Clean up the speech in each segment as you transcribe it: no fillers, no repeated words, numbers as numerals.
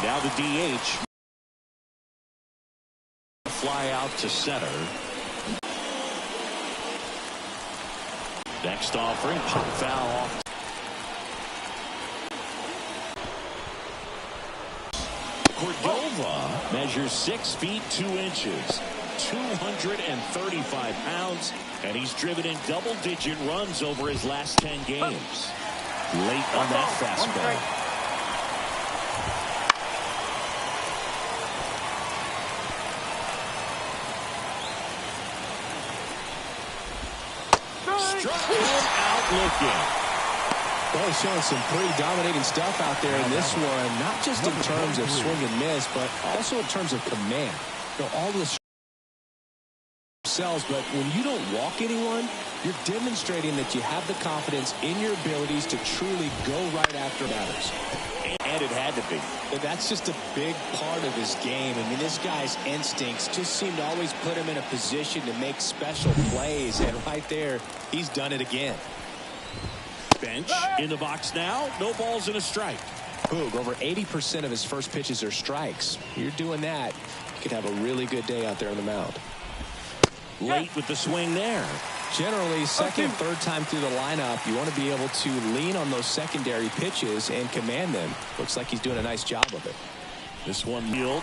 Now the DH. Fly out to center. Next offering, pop foul off. Cordova measures 6 feet 2 inches, 235 pounds, and he's driven in double-digit runs over his last 10 games. Late on that fastball. Struck him out looking. Well, he's showing some pretty dominating stuff out there in this one, not just in terms of swing and miss, but also in terms of command. You know, all this sells, but when you don't walk anyone, you're demonstrating that you have the confidence in your abilities to truly go right after batters. And it had to be. But that's just a big part of his game. I mean, this guy's instincts just seem to always put him in a position to make special plays, and right there, he's done it again. Bench in the box now. No balls and a strike. Boog, over 80% of his first pitches are strikes. You're doing that, you could have a really good day out there on the mound. Late with the swing there. Generally, second, third time through the lineup, you want to be able to lean on those secondary pitches and command them. Looks like he's doing a nice job of it. This one field.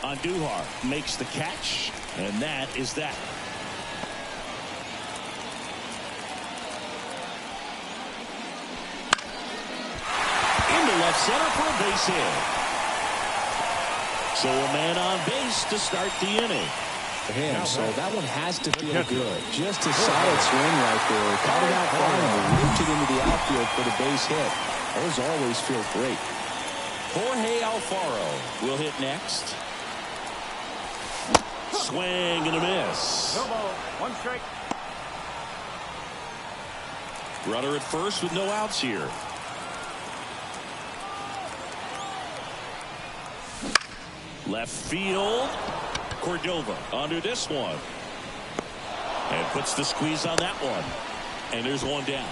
Andujar makes the catch, and that is that. Into left center for a base hit. So a man on base to start the inning. For him, so that one has to feel good. Just a solid swing right there. Caught it out far and ripped it into the outfield for the base hit. Those always feel great. Jorge Alfaro will hit next. Swing and a miss. No ball, 1 strike. Runner at first with no outs here. Left field. Cordova under this one. And puts the squeeze on that one. And there's one down.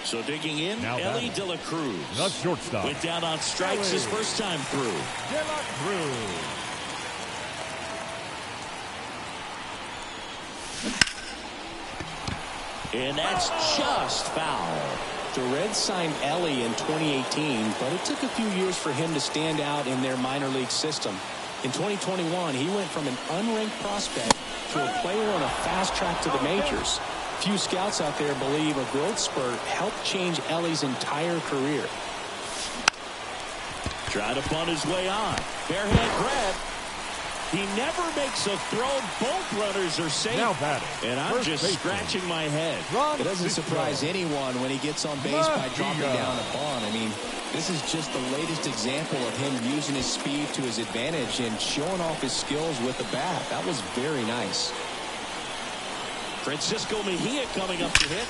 So digging in, Ellie De La Cruz. The shortstop. Went down on strikes his first time through. De La Cruz. And that's just foul. The Reds signed Ellie in 2018, but it took a few years for him to stand out in their minor league system. In 2021, he went from an unranked prospect to a player on a fast track to the majors. Few scouts out there believe a growth spurt helped change Ellie's entire career. Trying to bunt his way on. Barehand grab. He never makes a throw. Both runners are safe. Now batting. And I'm just scratching my head. It doesn't surprise anyone when he gets on base by dropping down a bunt. I mean, this is just the latest example of him using his speed to his advantage and showing off his skills with the bat. That was very nice. Francisco Mejia coming up to hit.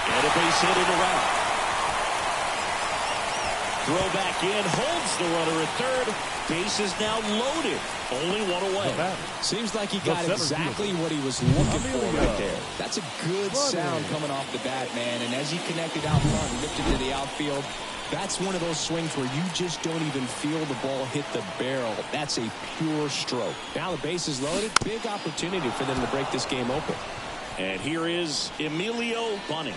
And a base hit in the route. Throw back in, holds the runner at third. Base is now loaded. Only one away. Seems like he got exactly what he was looking for right there. That's a good sound coming off the bat, man. And as he connected out front and lifted into the outfield, that's one of those swings where you just don't even feel the ball hit the barrel. That's a pure stroke. Now the base is loaded. Big opportunity for them to break this game open. And here is Emilio Bunning.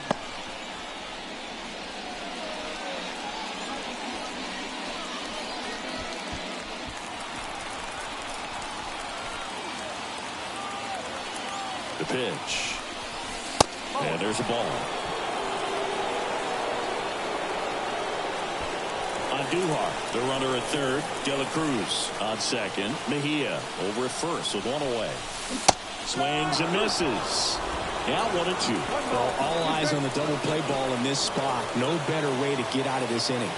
The pitch. And there's a ball. Andujar, the runner at third. De La Cruz on second. Mejia over at first with one away. Swings and misses. Now 1-2. Well, all eyes on the double play ball in this spot. No better way to get out of this inning.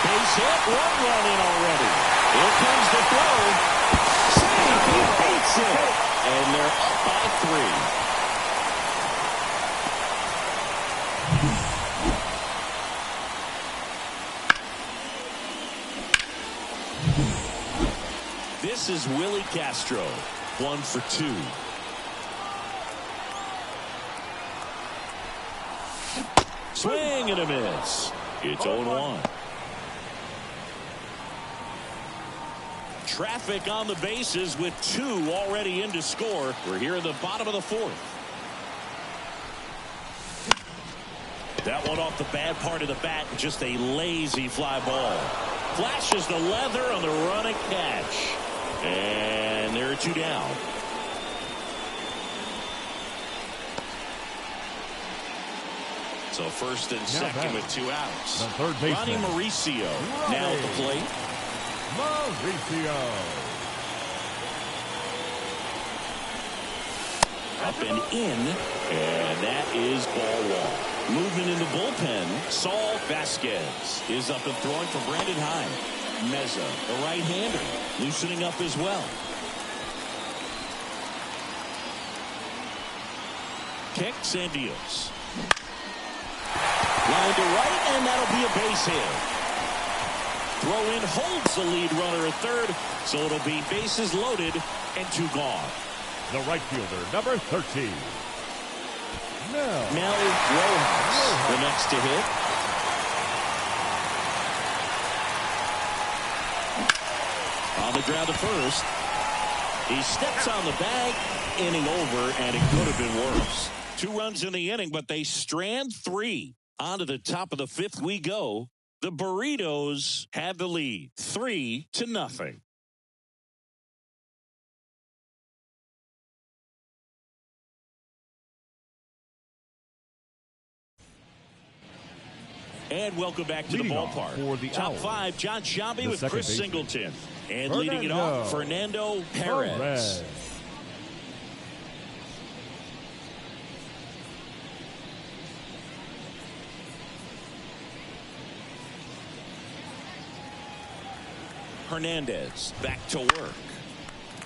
Base hit. 1 run in already. Here comes the throw. Save. He beats it. And they're up by 3. This is is Willie Castro. 1 for 2. Swing and a miss. It's 0-1. Traffic on the bases with 2 already in to score. We're here in the bottom of the 4th. That one off the bad part of the bat. Just a lazy fly ball. Flashes the leather on the run and catch. And there are 2 down. So first and second with 2 outs. The third baseman, Ronnie Mauricio now at the plate. Mauricio. Up and in, and that is ball 1. Movement in the bullpen. Saul Vasquez is up and throwing for Brandon Hine. Meza, the right-hander, loosening up as well. Kicks and deals. Line to right, and that'll be a base hit. Throw in holds the lead runner at third, so it'll be bases loaded and 2 gone. The right fielder, number 13. Mel Rojas, the next to hit. On the ground to first. He steps on the bag, inning over, and it could have been worse. 2 runs in the inning, but they strand 3. On to the top of the 5th we go. The Burritos have the lead, 3-0. And welcome back to the ballpark. For the Top hour, 5, John Sciambi with Chris baseman, Singleton. And leading it off, Fernando Perez. Hernandez back to work.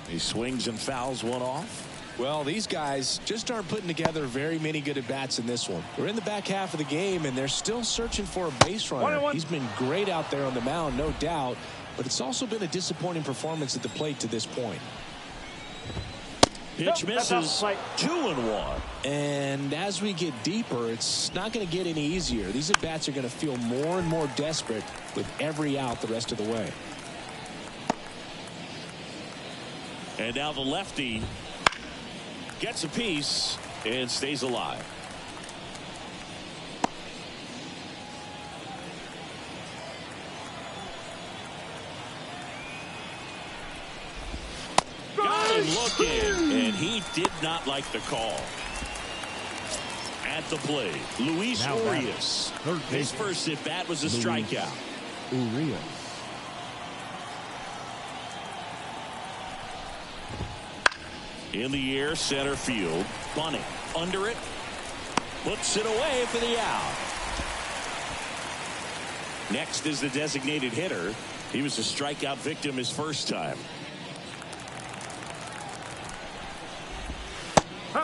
He swings and fouls one off. Well, these guys just aren't putting together very many good at-bats in this one. We're in the back half of the game, and they're still searching for a base runner. He's been great out there on the mound, no doubt, but it's also been a disappointing performance at the plate to this point. Pitch misses. 2-1. And as we get deeper, it's not going to get any easier. These at-bats are going to feel more and more desperate with every out the rest of the way. And now the lefty gets a piece and stays alive. Got him looking, and he did not like the call. At the plate, Luis Urias. His first at bat was a strikeout. Urias. In the air, center field. Bunting under it. Puts it away for the out. Next is the designated hitter. He was a strikeout victim his first time.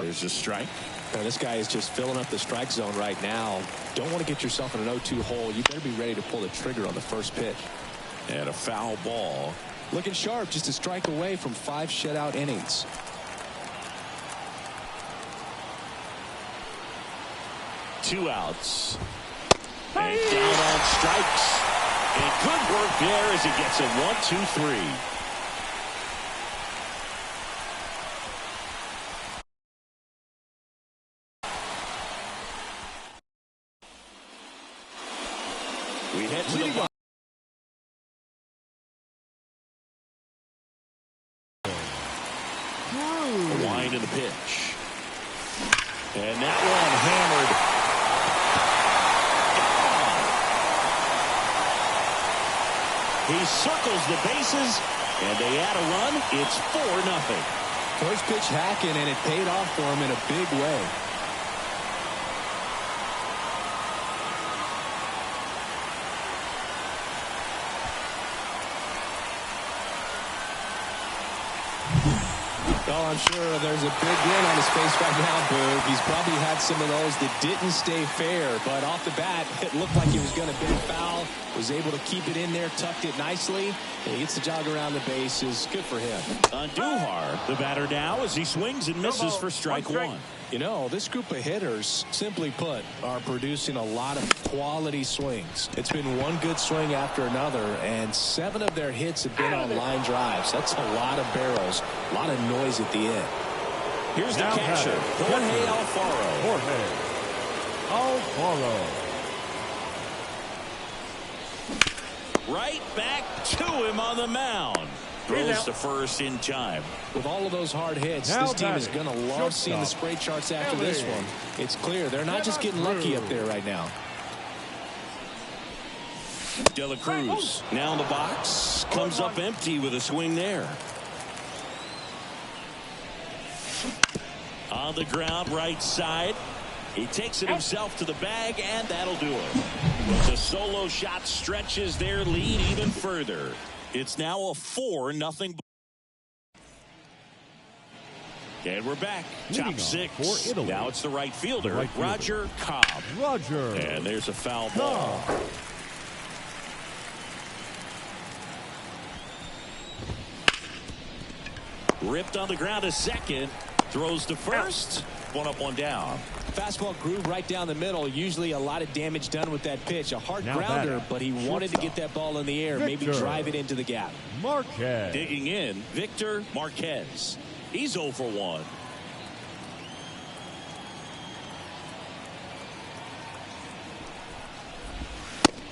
There's a strike. Now, this guy is just filling up the strike zone right now. Don't want to get yourself in an 0-2 hole. You better be ready to pull the trigger on the first pitch. And a foul ball. Looking sharp, just a strike away from 5 shutout innings. Two outs. And down on strikes. And good work there as he gets it 1-2-3. We head to the wind of the pitch. And that one hammered. He circles the bases, and they add a run. It's 4-0. First pitch hacking, and it paid off for him in a big way. Oh, I'm sure there's a big grin on his face right now, Boog. He's probably had some of those that didn't stay fair, but off the bat, it looked like he was going to be a foul. Was able to keep it in there, tucked it nicely. And he gets the jog around the bases. Good for him. Andujar, the batter now, as he swings and misses for strike one. You know, this group of hitters, simply put, are producing a lot of quality swings. It's been one good swing after another, and 7 of their hits have been on line drives. That's a lot of barrels, a lot of noise at the end. Here's the catcher, Jorge Alfaro. Right back to him on the mound. Throws to first in time. With all of those hard hits, this team is going to love seeing the spray charts after this one. It's clear they're not just getting lucky up there right now. De La Cruz now in the box. Comes up empty with a swing there. On the ground, right side. He takes it himself to the bag, and that'll do it. The solo shot stretches their lead even further. It's now a 4-0. And we're back. Top 6. Now it's the right fielder, Roger Cobb. And there's a foul ball. Ripped on the ground to second. Throws to first. One up, one down. Fastball groove right down the middle. Usually a lot of damage done with that pitch. A hard grounder, but he wanted to get that ball in the air. Maybe drive it into the gap. Marquez. Digging in, Victor Marquez. He's 0 for 1.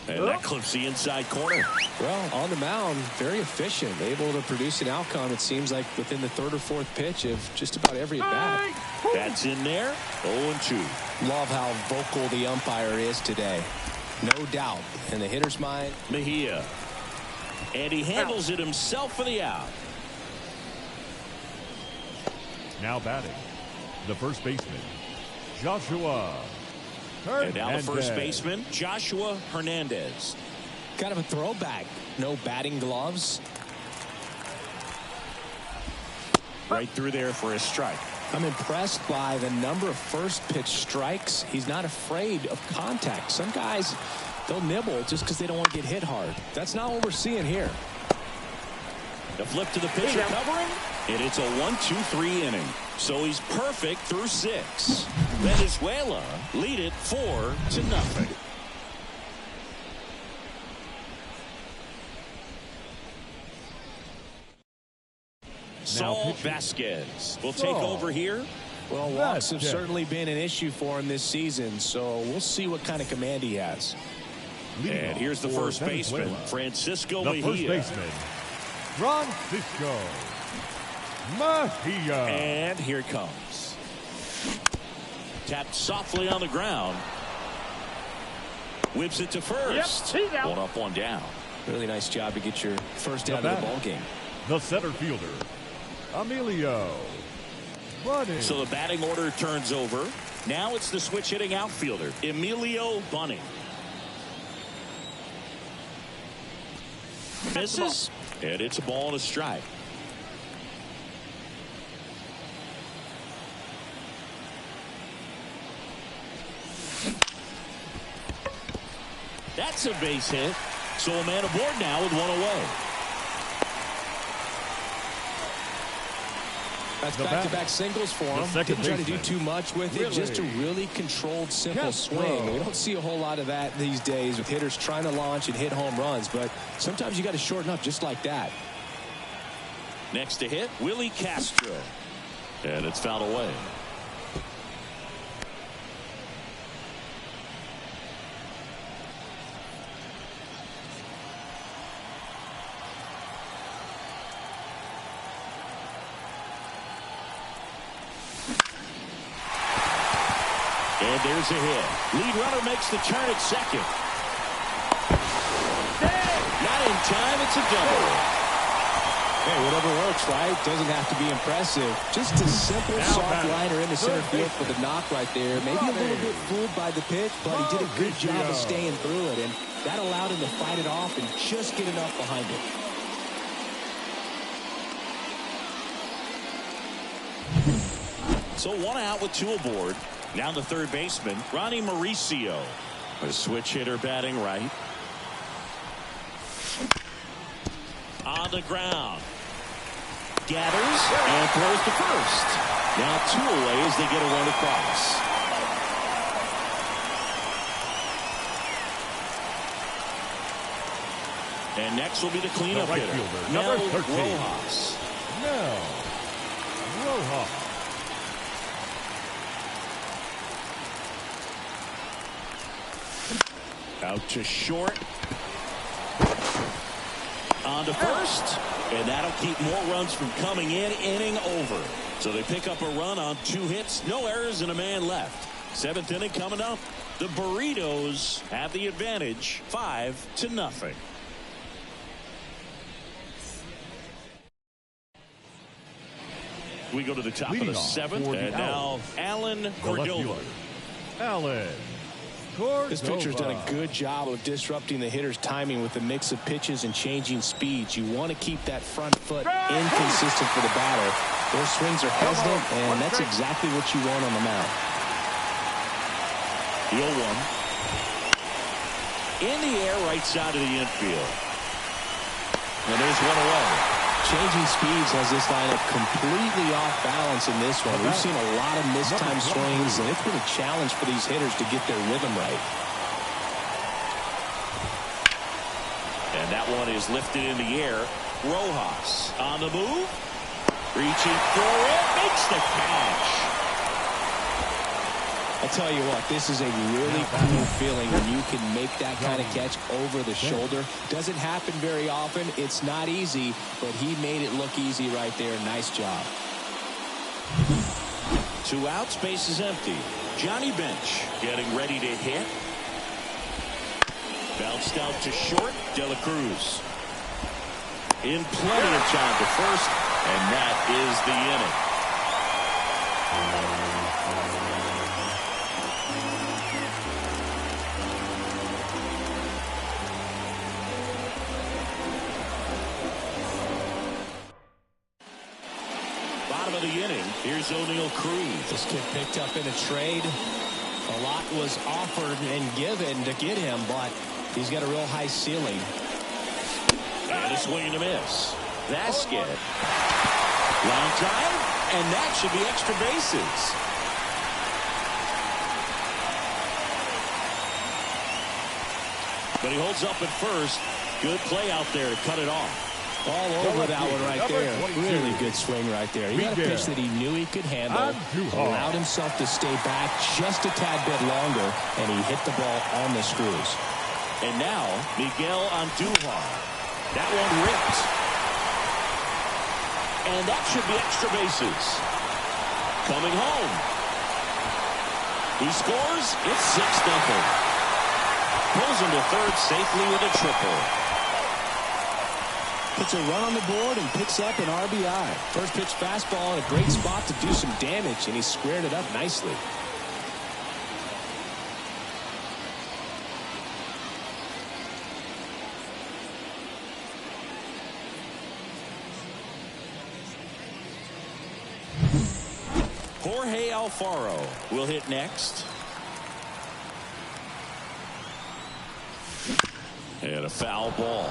And that clips the inside corner. Well, on the mound, very efficient. Able to produce an outcome, it seems like, within the 3rd or 4th pitch of just about every at-bat. That's in there. 0-2. Love how vocal the umpire is today. No doubt. In the hitter's mind. Mejia. And he handles it himself for the out. Now batting, the first baseman, Joshua Hernandez. And now the first baseman, Joshua Hernandez. Kind of a throwback. No batting gloves. Right through there for a strike. I'm impressed by the number of first pitch strikes. He's not afraid of contact. Some guys, they'll nibble just because they don't want to get hit hard. That's not what we're seeing here. The flip to the pitcher covering. And it's a 1-2-3 inning. So he's perfect through 6. Venezuela lead it 4-0. Saul Vasquez will take over here. Well, walks have certainly been an issue for him this season, so we'll see what kind of command he has. And here's the first baseman, Francisco Mejia. The first baseman, Francisco Mejia. And here it comes. Tapped softly on the ground. Whips it to first. Yep, 1 up, 1 down. Really nice job to get your first out of the ball game. The center fielder, Emilio Bunning. So the batting order turns over. Now it's the switch hitting outfielder, Emilio Bunning. Misses, and it's a ball and a strike. That's a base hit. So a man aboard now with 1 away. That's back-to-back singles for him. Didn't try to do too much with it. Just a really controlled, simple swing. We don't see a whole lot of that these days with hitters trying to launch and hit home runs. But sometimes you got to shorten up just like that. Next to hit, Willie Castro. And it's fouled away. And there's a hit. Lead runner makes the turn at second. Not in time. It's a double. Hey, whatever works, right? Doesn't have to be impressive. Just a simple soft liner in the center field for the knock right there. Maybe a little bit fooled by the pitch, but he did a good job of staying through it, and that allowed him to fight it off and just get enough behind it. So one out with two aboard. Now the third baseman, Ronnie Mauricio. A switch hitter batting right. On the ground. Gathers and throws to first. Now two away as they get a run across. And next will be the cleanup right hitter, fielder, Mel number 13. Rojas. Mel Rojas. Out to short. On to first. And that'll keep more runs from coming in. Inning over. So they pick up a run on two hits. No errors and a man left. Seventh inning coming up. The Burritos have the advantage. 5-0. We go to the top of the seventh. And now Alan Cordova. Alan Cordova. This pitcher's done a good job of disrupting the hitter's timing with a mix of pitches and changing speeds. You want to keep that front foot inconsistent for the batter. Those swings are hesitant, and that's exactly what you want on the mound. The 0-1. In the air, right side of the infield. And there's one away. Changing speeds has this lineup completely off balance in this one. We've seen a lot of mistimed swings, and it's been a challenge for these hitters to get their rhythm right. And that one is lifted in the air. Rojas on the move. Reaching for it. Makes the catch. I'll tell you what, this is a really cool feeling when you can make that kind of catch over the shoulder. Doesn't happen very often. It's not easy, but he made it look easy right there. Nice job. Two outs, base is empty. Johnny Bench getting ready to hit. Bounced out to short. De La Cruz. In plenty of time to first, and that is the inning. Bottom of the inning. Here's O'Neal Cruz. This kid picked up in a trade. A lot was offered and given to get him, but he's got a real high ceiling. And a swing and a miss. Vasquez. Line drive, and that should be extra bases. But he holds up at first. Good play out there to cut it off. All over that one right there. Really good swing right there. He got a pitch that he knew he could handle, allowed himself to stay back just a tad bit longer, and he hit the ball on the screws. And now, Miguel Andujar. That one ripped. And that should be extra bases. Coming home. He scores. It's 6-0. Pulls him to third safely with a triple. Puts a run on the board and picks up an RBI. First pitch fastball in a great spot to do some damage, and he squared it up nicely. Jorge Alfaro will hit next. And a foul ball.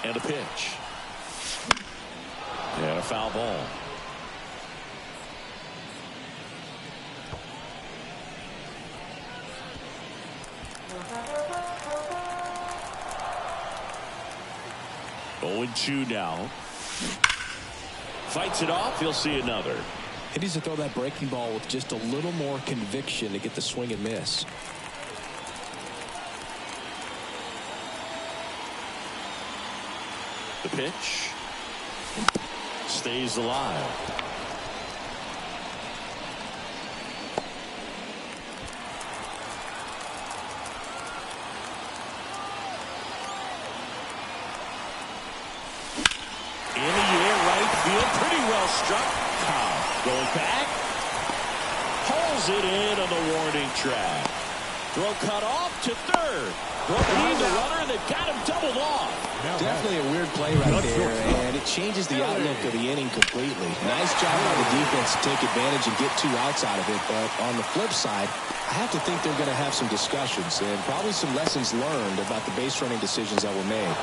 And a pitch. And a foul ball. Oh, 0-2 now. Fights it off. He'll see another. He needs to throw that breaking ball with just a little more conviction to get the swing and miss. The pitch stays alive. In the air, right field, pretty well struck. Cobb Going back. Pulls it in on the warning track. Throw cut off to third. Broken the runner, and they've got him doubled off. Definitely a weird play right there, and it changes the outlook of the inning completely. Nice job by the defense to take advantage and get 2 outs out of it, but on the flip side, I have to think they're going to have some discussions and probably some lessons learned about the base running decisions that were made.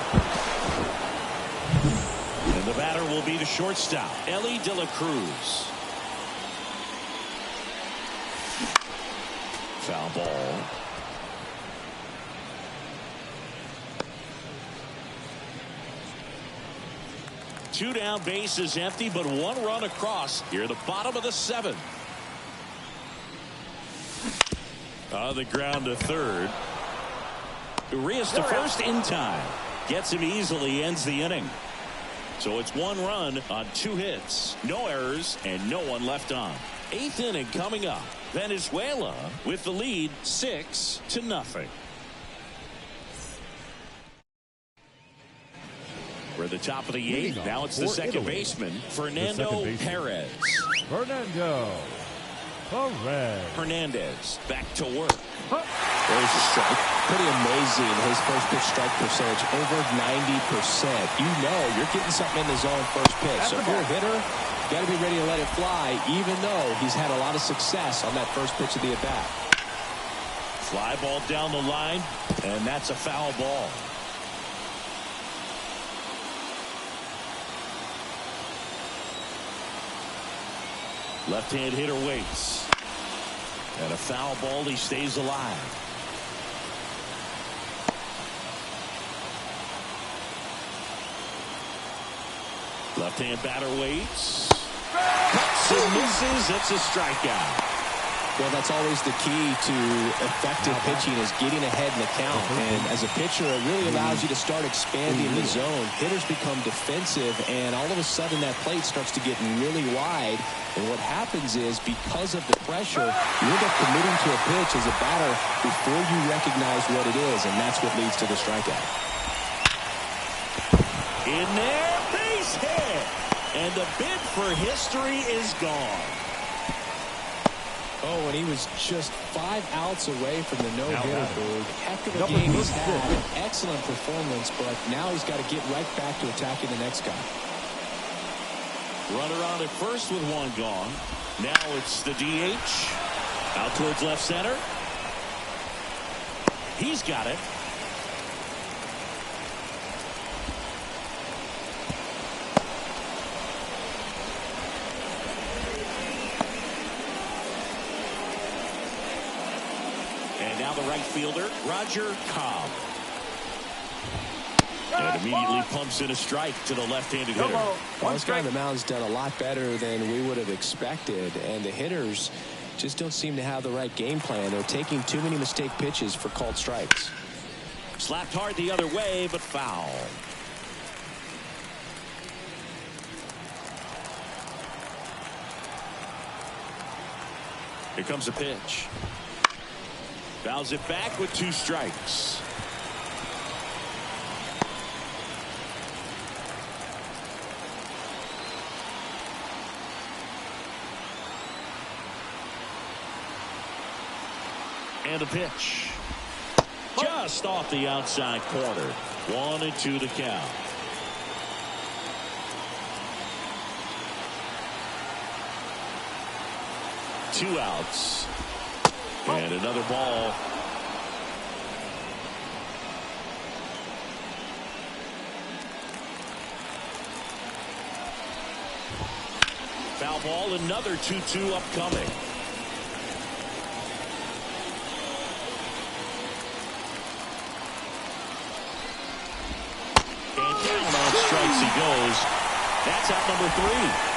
And the batter will be the shortstop, Ellie De La Cruz. Foul ball. Two down, bases empty, but 1 run across here at the bottom of the 7th. On the ground to third. Urias to first in time. Gets him easily, ends the inning. So it's 1 run on 2 hits, no errors, and no one left on. 8th inning coming up. Venezuela with the lead 6-0. We're at the top of the 8th. Now it's the second baseman, Fernando Perez. Fernando Perez. Hernandez back to work. There's a strike. Pretty amazing. His first pitch strike percentage over 90%. You know you're getting something in the zone first pitch. So if you're a hitter, you got to be ready to let it fly, even though he's had a lot of success on that first pitch of the at-bat. Fly ball down the line, and that's a foul ball. Left-hand hitter waits. And a foul ball, he stays alive. Left-hand batter waits. Cuts and misses. It's a strikeout. Well, that's always the key to effective pitching is getting ahead in the count. And as a pitcher, it really allows you to start expanding the zone. Hitters become defensive, and all of a sudden that plate starts to get really wide. And what happens is, because of the pressure, you end up committing to a pitch as a batter before you recognize what it is, and that's what leads to the strikeout. In there, base hit. And the bid for history is gone. Oh, and he was just 5 outs away from the no-hitter, Berg. Heck of a game he's had. An excellent performance, but now he's got to get right back to attacking the next guy. Runner on at first with 1 gone. Now it's the DH. Out towards left center. He's got it. And now the right fielder, Roger Cobb. And immediately pumps in a strike to the left-handed hitter. Well, this guy on the mound's done a lot better than we would have expected, and the hitters just don't seem to have the right game plan. They're taking too many mistake pitches for called strikes. Slapped hard the other way, but foul. Here comes a pitch. Fouls it back with 2 strikes. And a pitch. Just off the outside corner. 1-2 to count. Two outs. And another ball. Foul ball, another 2-2 upcoming. And down on strikes he goes. That's out number 3.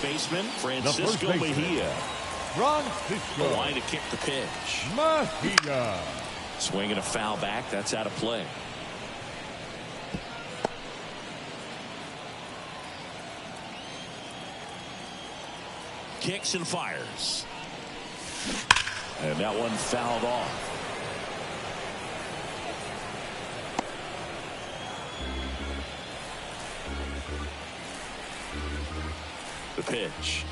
Baseman Francisco Mejia. The line to kick the pitch. Mejia. Swinging a foul back. That's out of play. Kicks and fires. And that one fouled off. The pitch.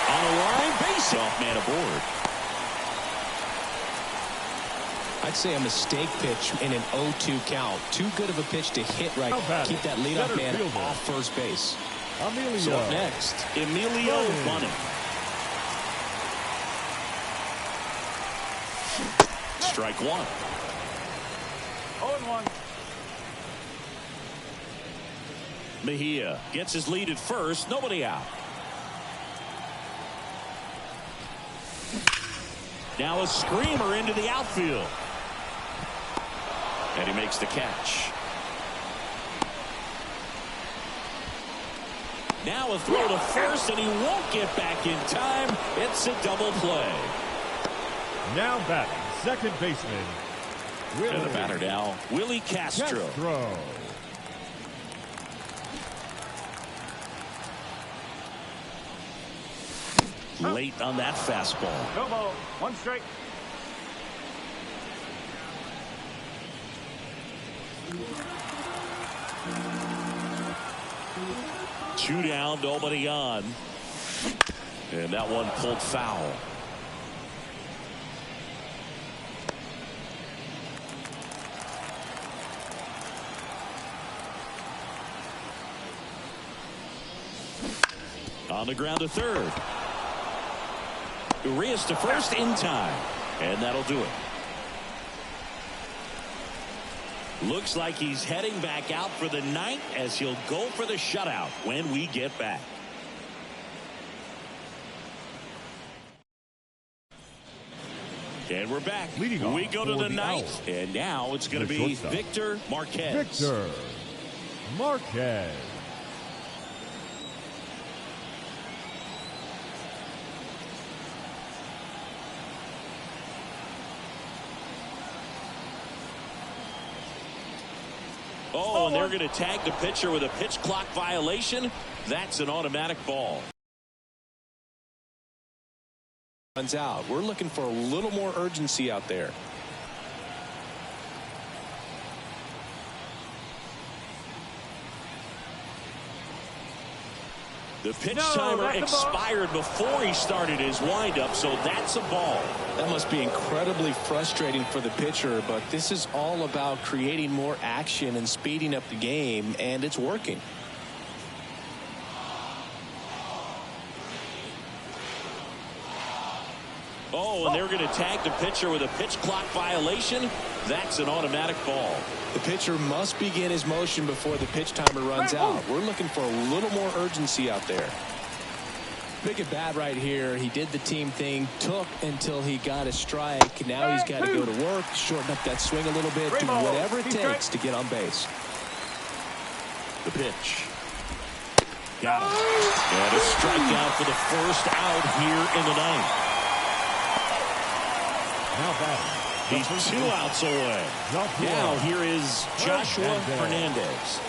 On the line, base off, man aboard. I'd say a mistake pitch in an 0-2 count. Too good of a pitch to hit right. Keep that leadoff man off first base. Emilio. So up next, Emilio Bunning. Strike one. 0-1. Mejia gets his lead at first. Nobody out. Now a screamer into the outfield. And he makes the catch. Now a throw to first, and he won't get back in time. It's a double play. Now batting, second baseman. And the batter now, Willie Castro. Late on that fastball. No ball. One strike. Two down, nobody on. And that one pulled foul. On the ground to third. Urias to first in time. And that'll do it. Looks like he's heading back out for the ninth as he'll go for the shutout when we get back. And we're back. We go to the ninth. And now it's going to be Victor Marquez. Oh, and they're going to tag the pitcher with a pitch clock violation. That's an automatic ball. Runs out. We're looking for a little more urgency out there. The pitch timer expired before he started his windup, so that's a ball. That must be incredibly frustrating for the pitcher, but this is all about creating more action and speeding up the game, and it's working. Oh, and they're going to tag the pitcher with a pitch clock violation. That's an automatic ball. The pitcher must begin his motion before the pitch timer runs out. We're looking for a little more urgency out there. Big at bat right here. He did the team thing, took until he got a strike. Now he's got to go to work, shorten up that swing a little bit, do whatever it takes to get on base. The pitch. Got him. And a strikeout for the first out here in the ninth. Now batting. He's 2 outs away. Now here is Joshua Hernandez.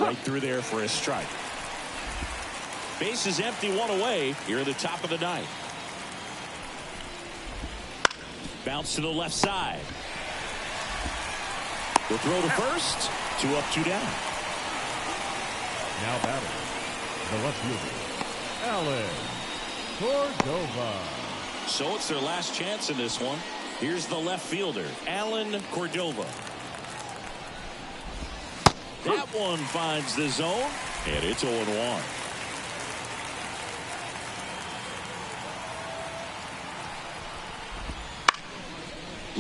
Right through there for a strike. Base is empty, 1 away here at the top of the ninth. Bounce to the left side. The throw to first. 2 up, 2 down. Now batting, the left fielder, Alan Cordova. So it's their last chance in this one. Here's the left fielder, Alan Cordova. That one finds the zone, and it's 0-1.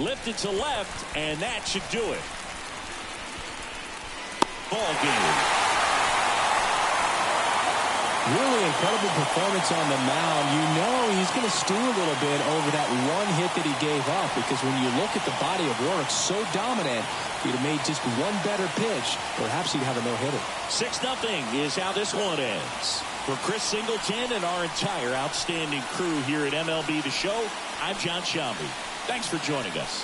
Lifted to left, and that should do it. Ball game. Really incredible performance on the mound. You know he's going to stew a little bit over that one hit that he gave up, because when you look at the body of work, so dominant, if he'd have made just one better pitch, perhaps he'd have a no-hitter. 6-0 is how this one ends. For Chris Singleton and our entire outstanding crew here at MLB The Show, I'm John Shambi. Thanks for joining us.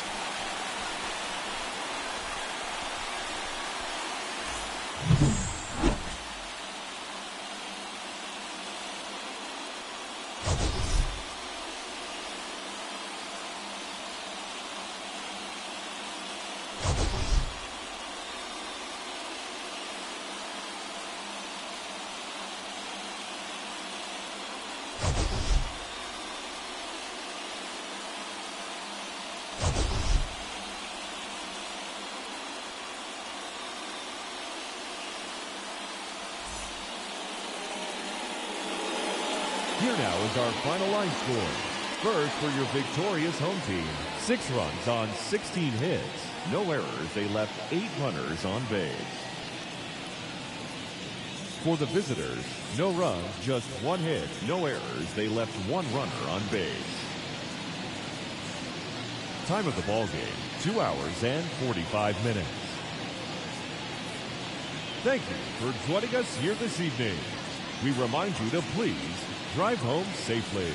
Here now is our final line score. First, for your victorious home team, 6 runs on 16 hits. No errors, they left 8 runners on base. For the visitors, no runs, just 1 hit. No errors, they left 1 runner on base. Time of the ball game, 2 hours and 45 minutes. Thank you for joining us here this evening. We remind you to please drive home safely.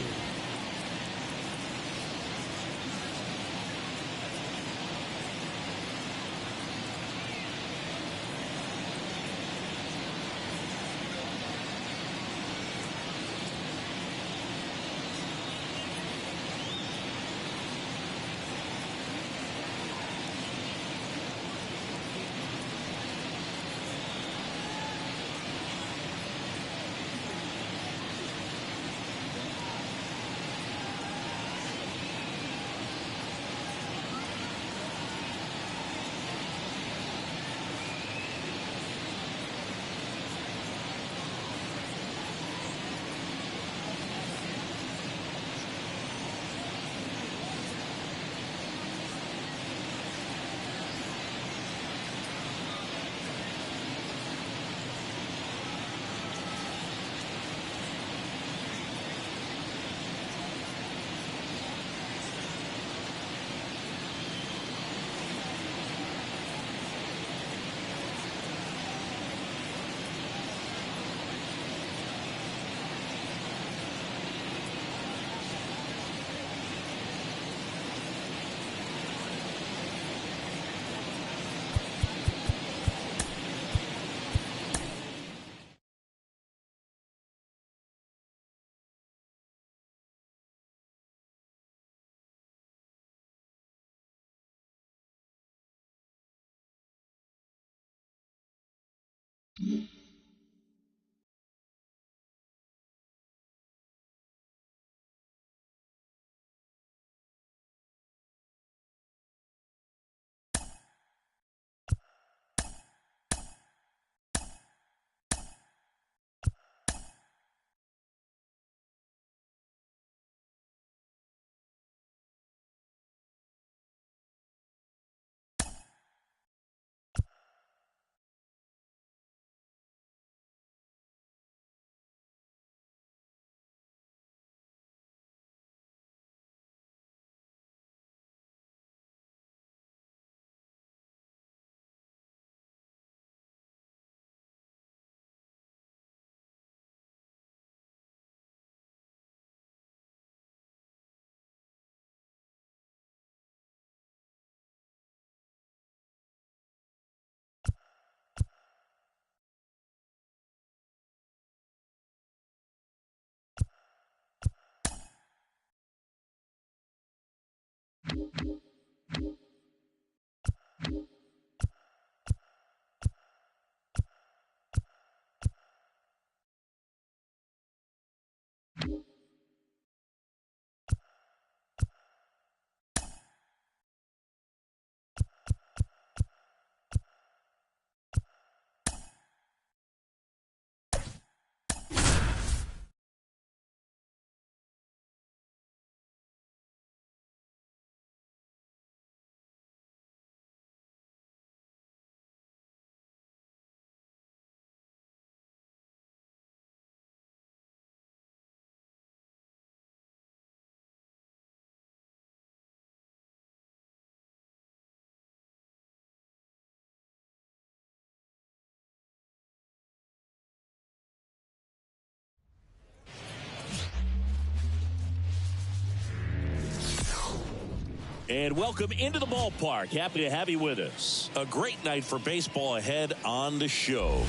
And welcome into the ballpark. Happy to have you with us. A great night for baseball ahead on the show.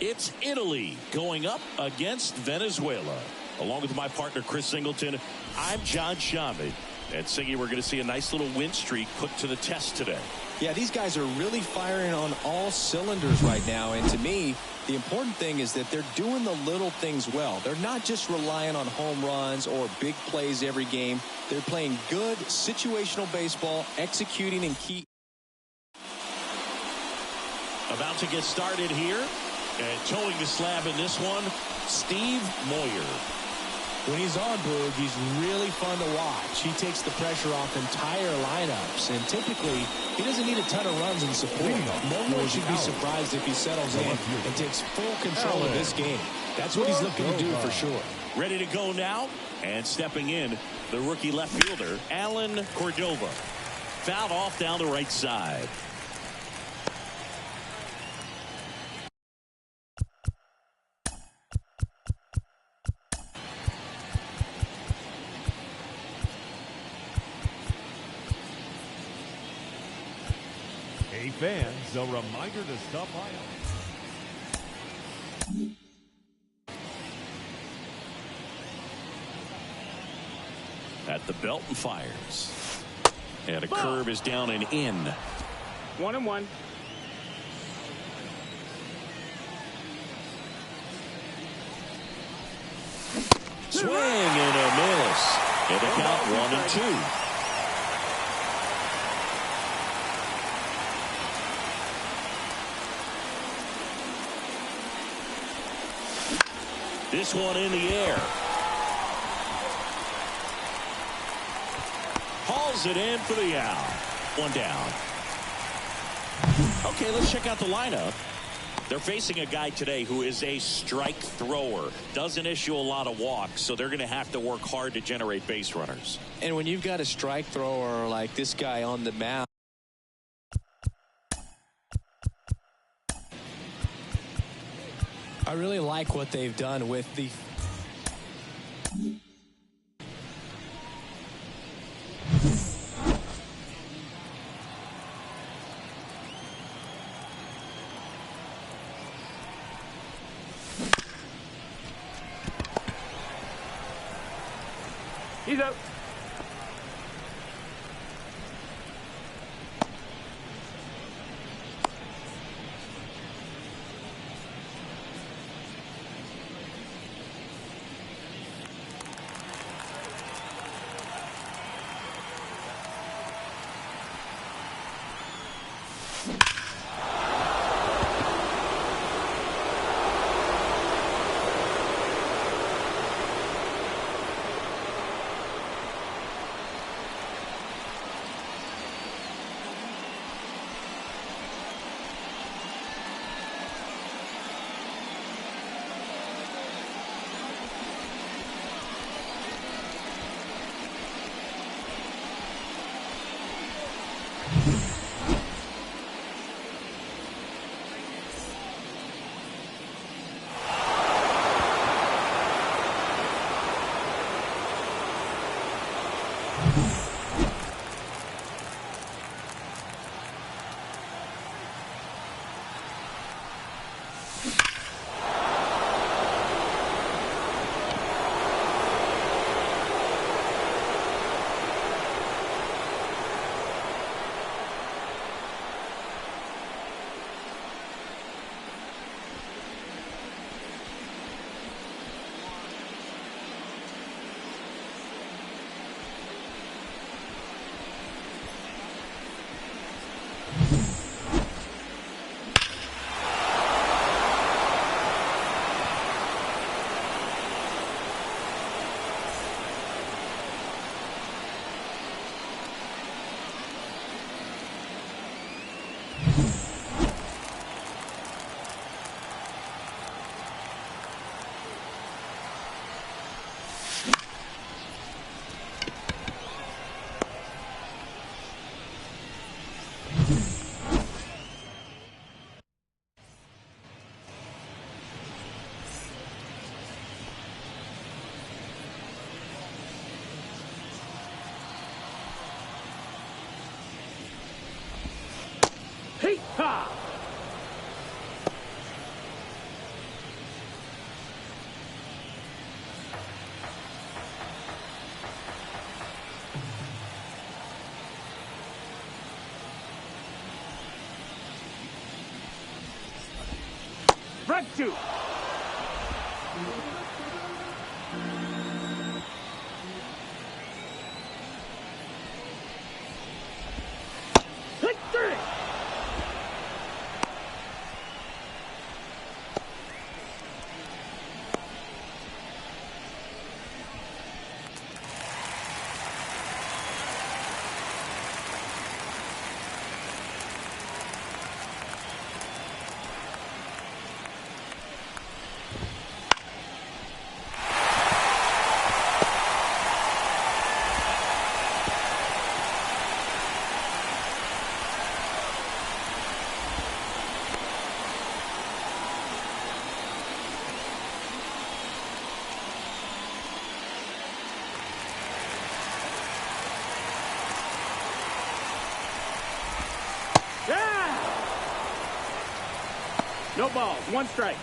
It's Italy going up against Venezuela. Along with my partner, Chris Singleton, I'm John Shamit. And Singy, we're going to see a nice little win streak put to the test today. Yeah, these guys are really firing on all cylinders right now. And to me, the important thing is that they're doing the little things well. They're not just relying on home runs or big plays every game. They're playing good situational baseball, executing and key. About to get started here. And towing the slab in this one, Steve Moyer. When he's on, Boog, he's really fun to watch. He takes the pressure off entire lineups, and typically he doesn't need a ton of runs in support. No one should be surprised if he settles in and takes full control of this game. That's what he's looking to do for sure. Ready to go now, and stepping in, the rookie left fielder, Alan Cordova. Fouled off down the right side. Hey fans, a reminder to stop by. At the belt and fires. And a curve is down and in. 1-1. Swing and a miss. And the count 1-2. This one in the air. Hauls it in for the out. One down. Okay, let's check out the lineup. They're facing a guy today who is a strike thrower. Doesn't issue a lot of walks, so they're going to have to work hard to generate base runners. And when you've got a strike thrower like this guy on the mound, I really like what they've done with the He's out. Hey, ha! Front two. Hit three. No balls. One strike.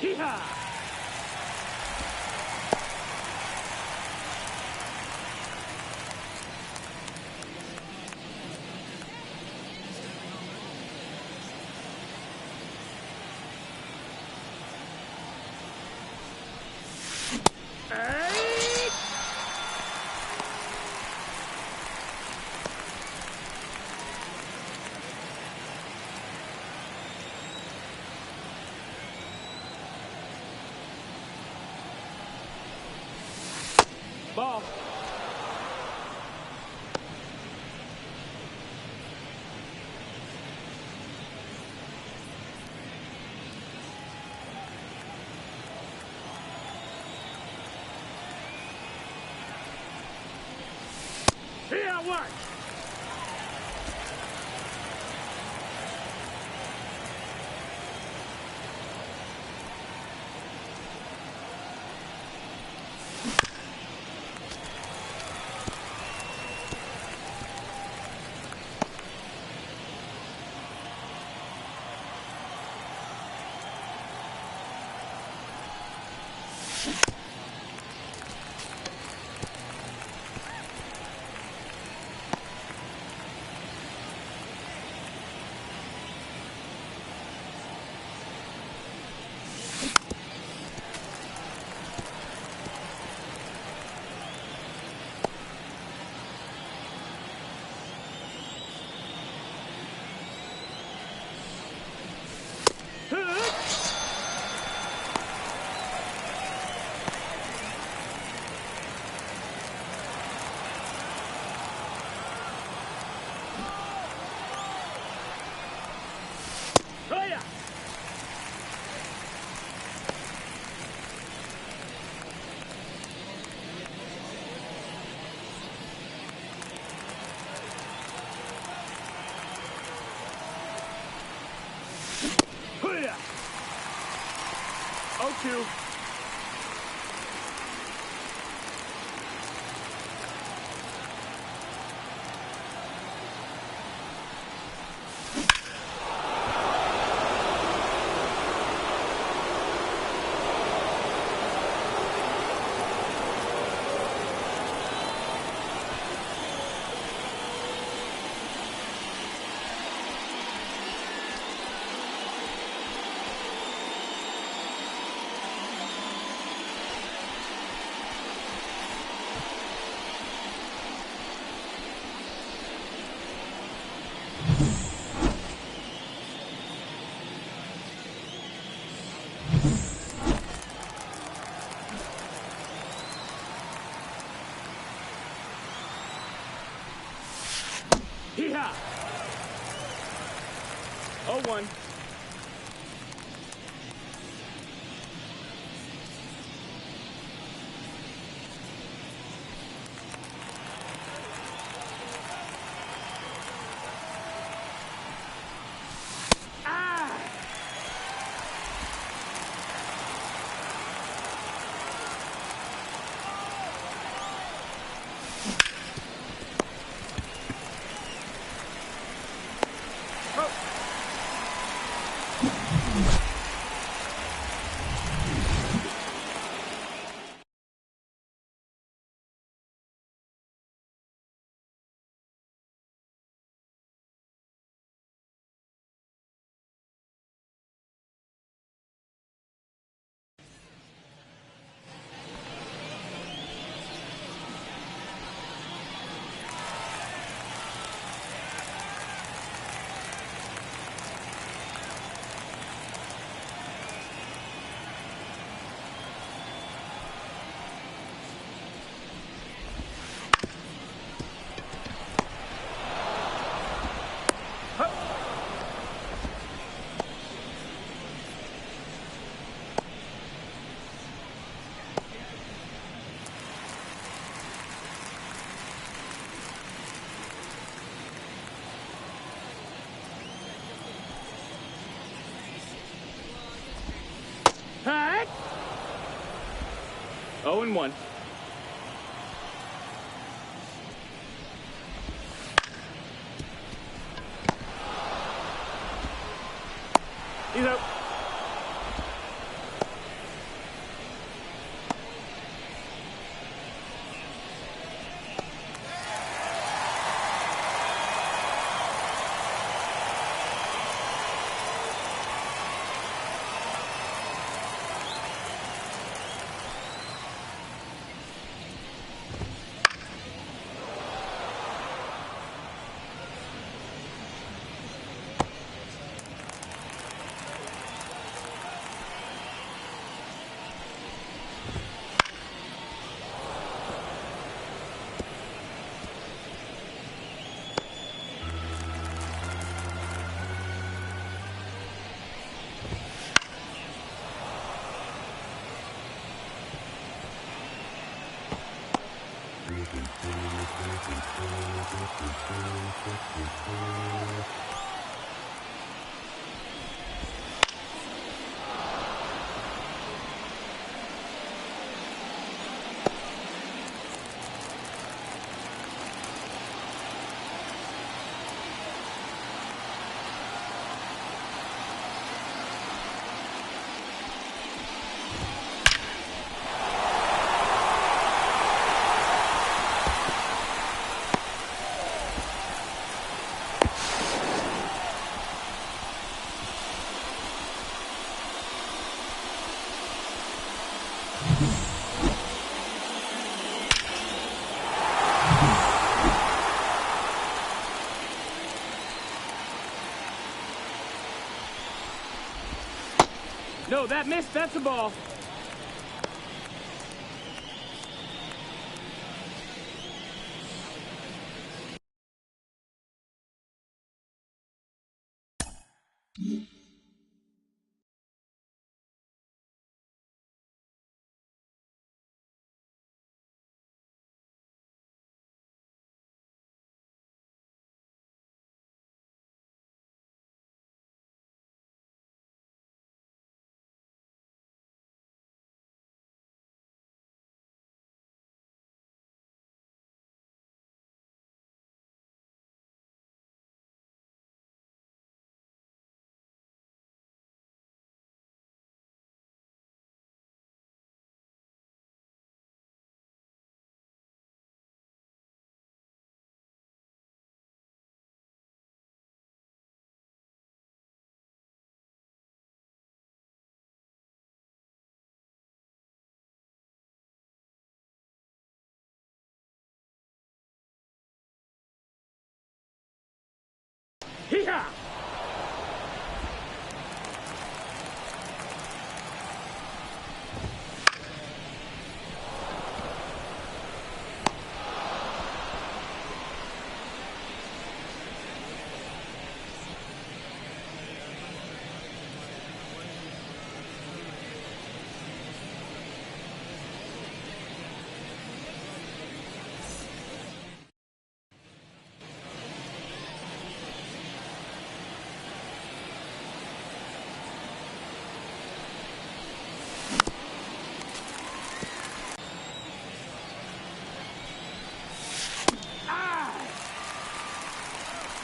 Yeehaw! Ball. Here, watch. Oh, 2. Yeehaw! 0-1. Hi. 0-1. He's out. No, that missed. That's a ball. Hee-haw!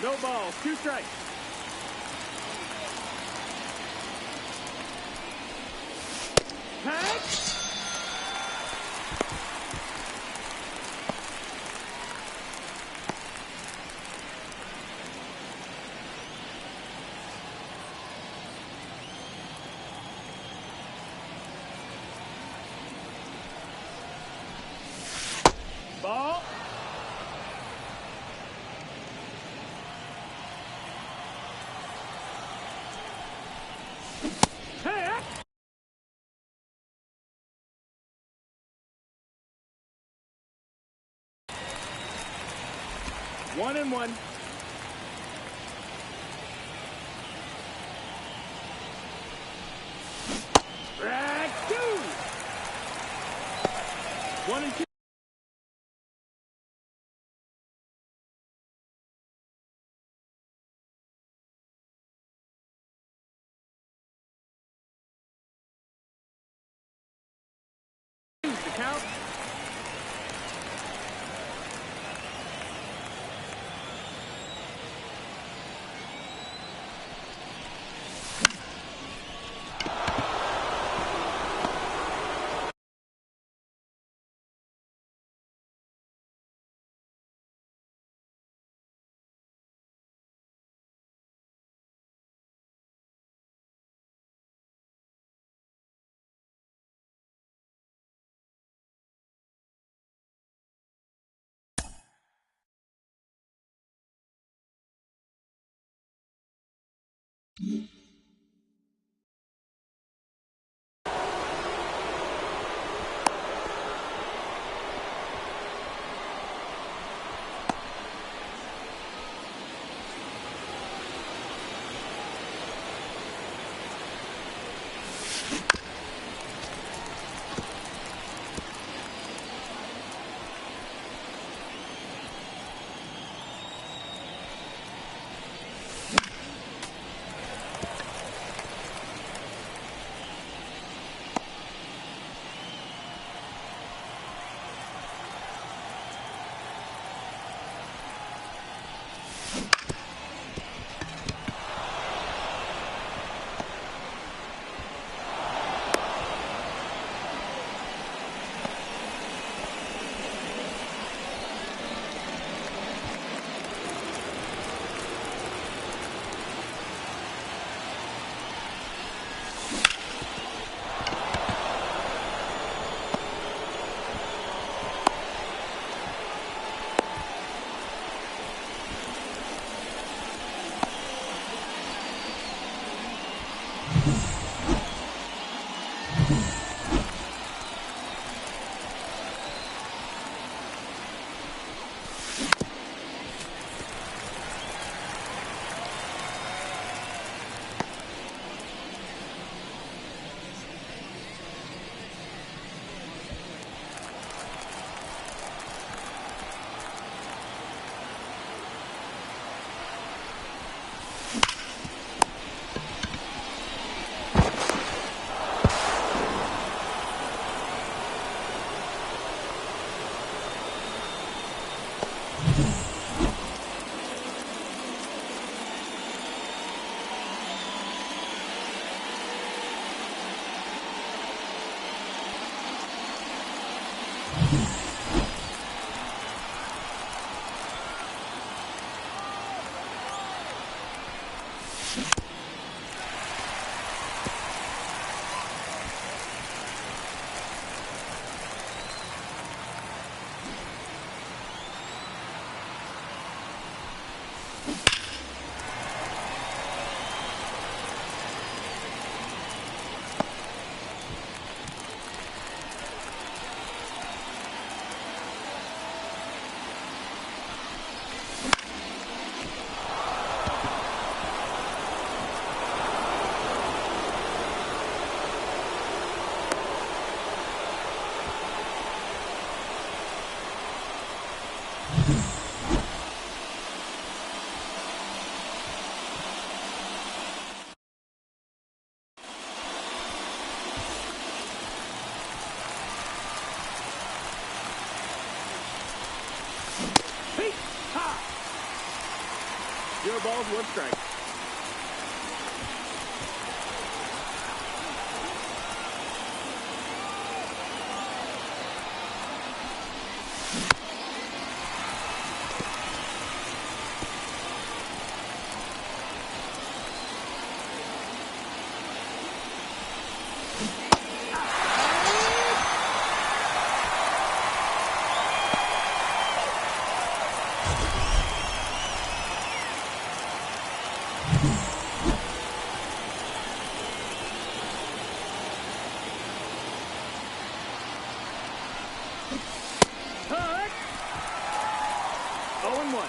No balls. 2 strikes. Tag. Ball. Tag. 1-1. Drag 2. 1-2. The count. 0 balls, 1 strike. Cut! 0-1.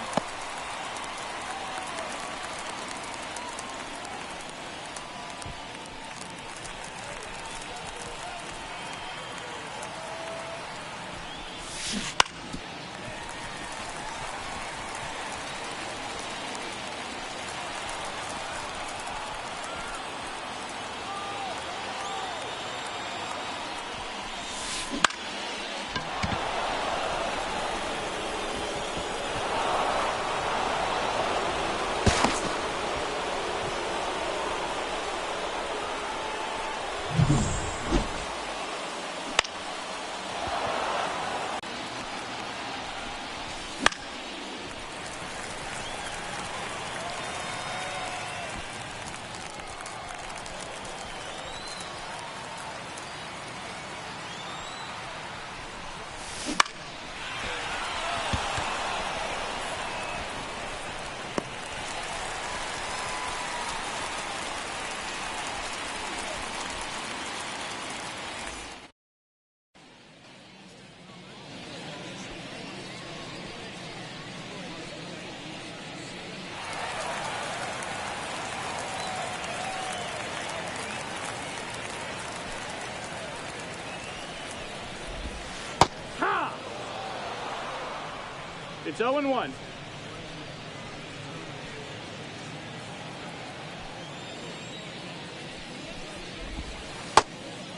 It's 0-1.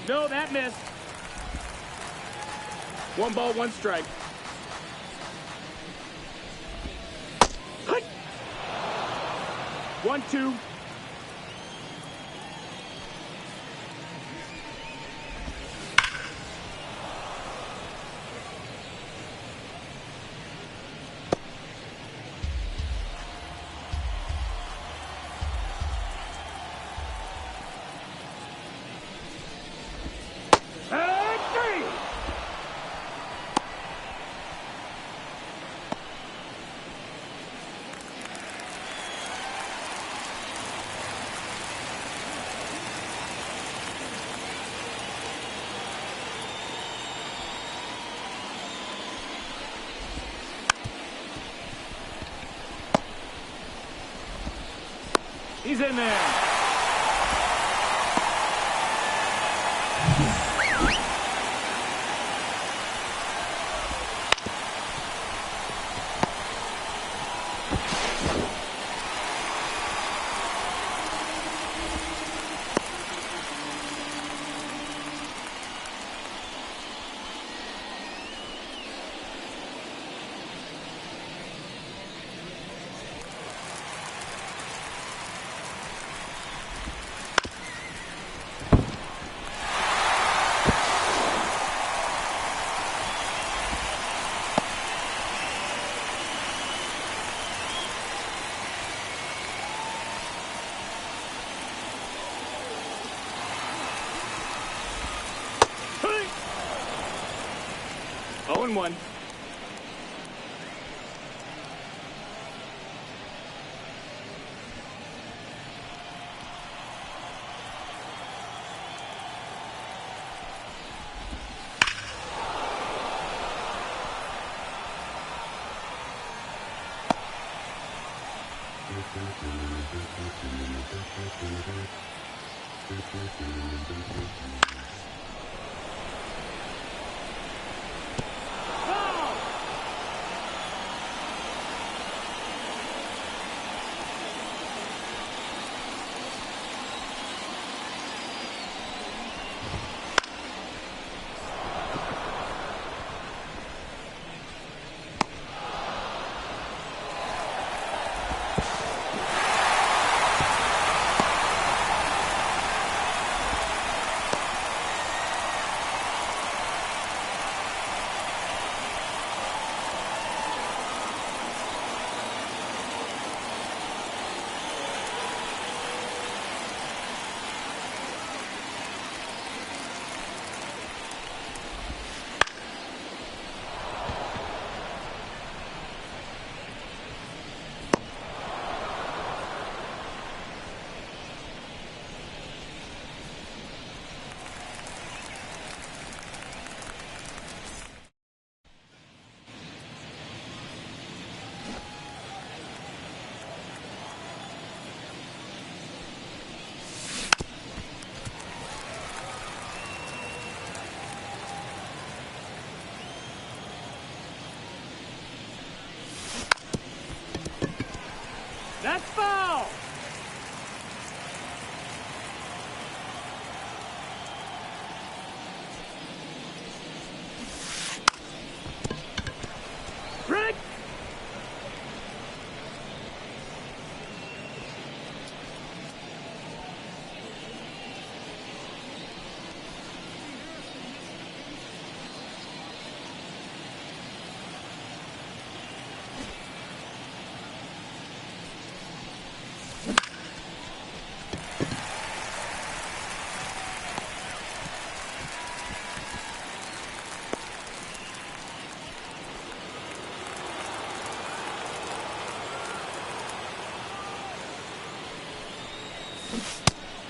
No, that missed. 1 ball, 1 strike. 1-2. He's in there. Oh and 1. That's foul! Rick!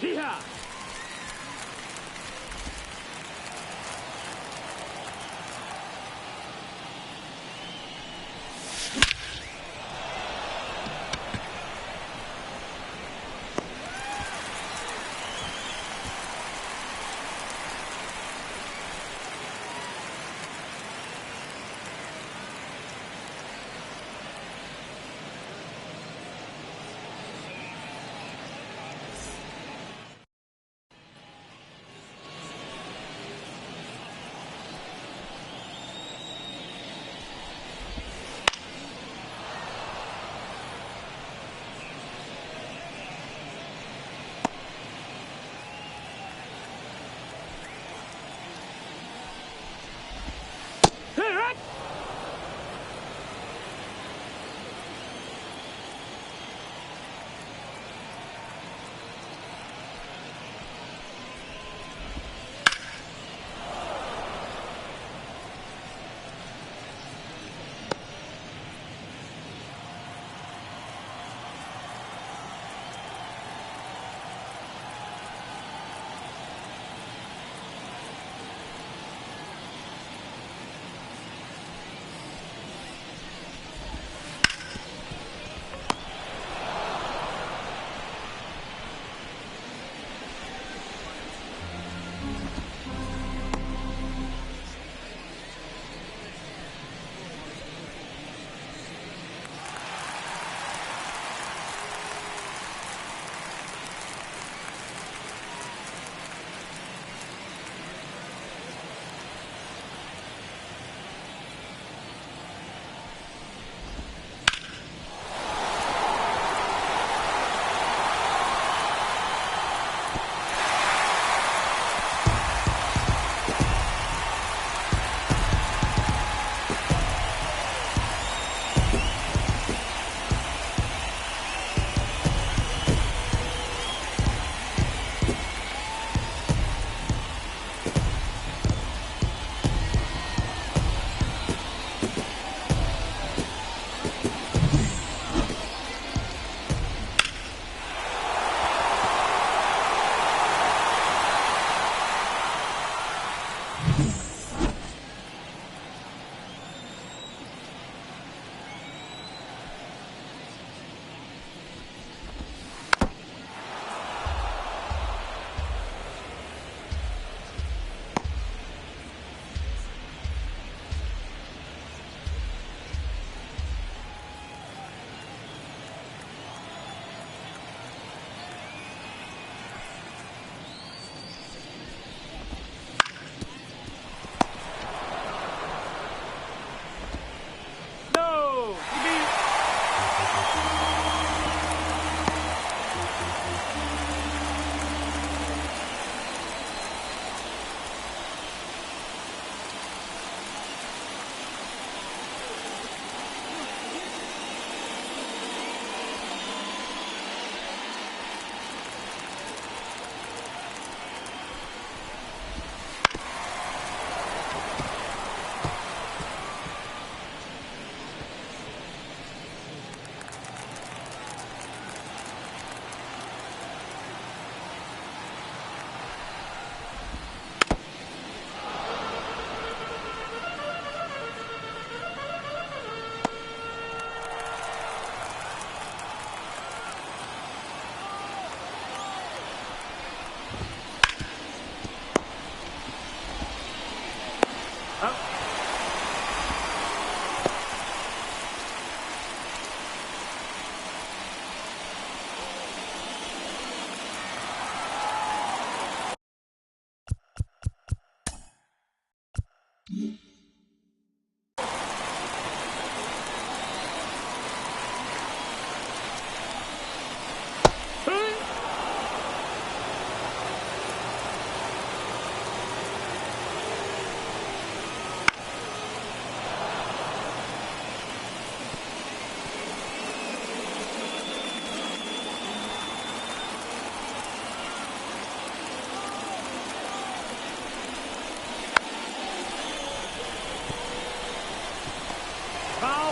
Yeehaw!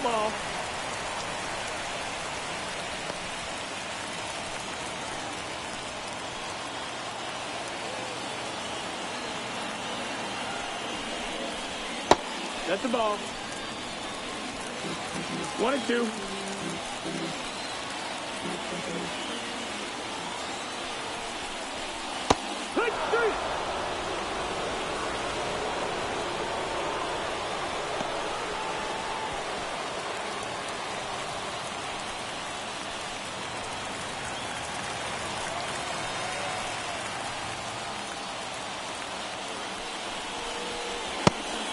ball. That's the ball. 1 and 2. Hit, three.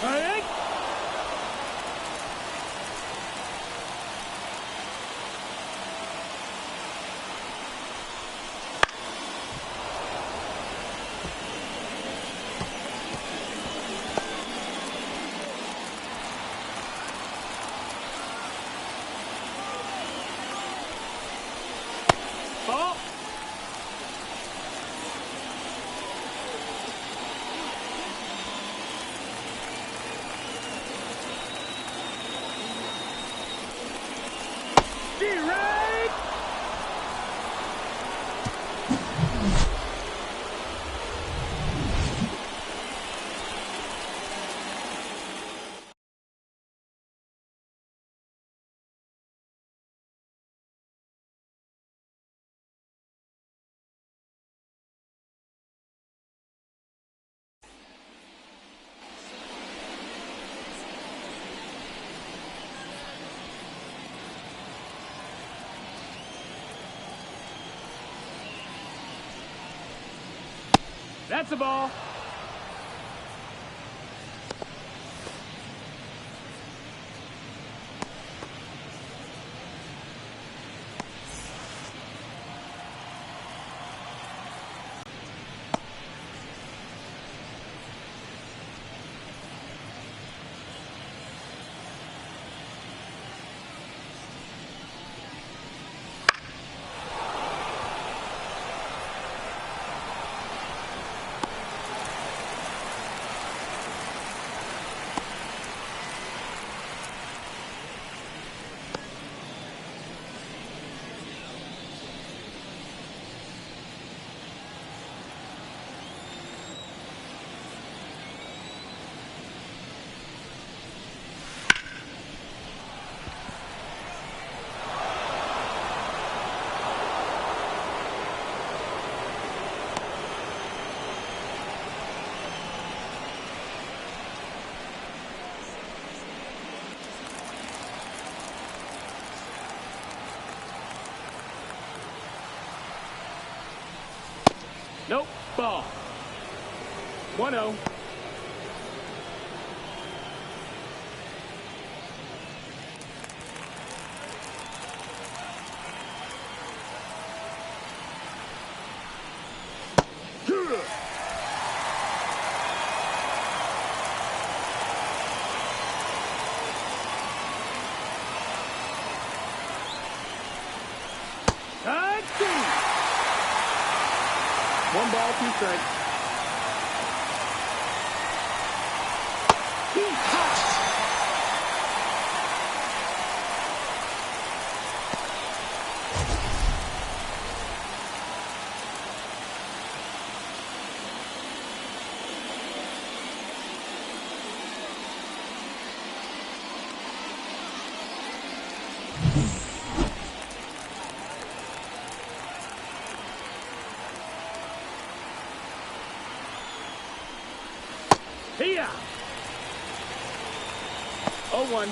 All right. Ball. Right. That's the ball. Nope. Ball. 1-0. One ball, 2 strikes. He touched. Here. 0-1.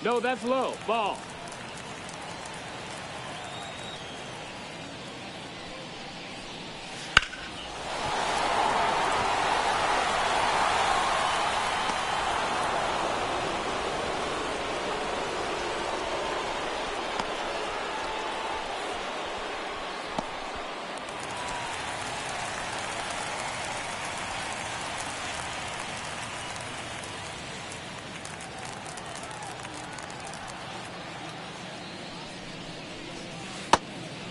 No, that's low. Ball.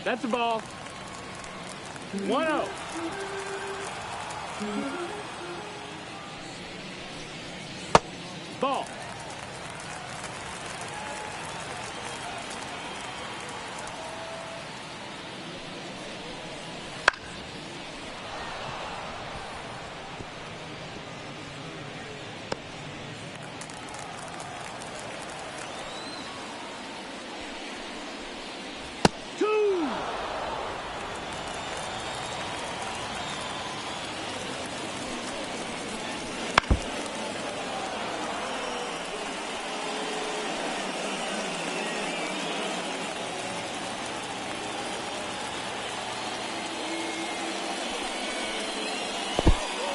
That's a ball. 1-0. Ball.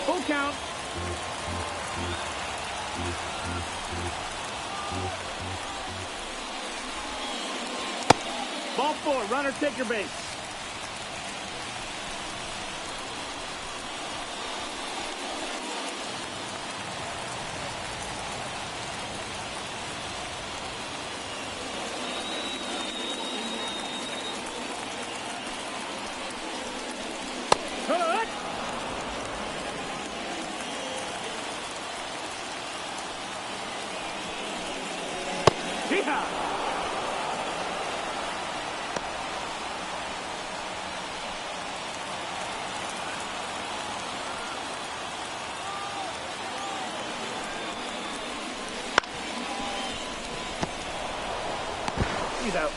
Full count. Ball 4. Runner, take your base. Cut. Yeehaw! He's out.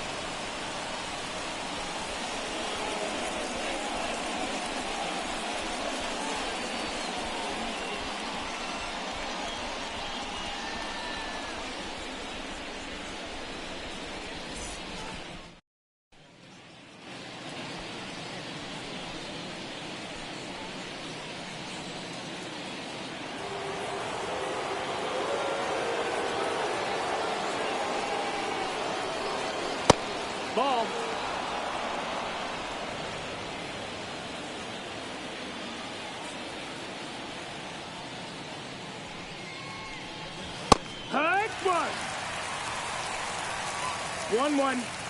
Ball. High one. 1-1.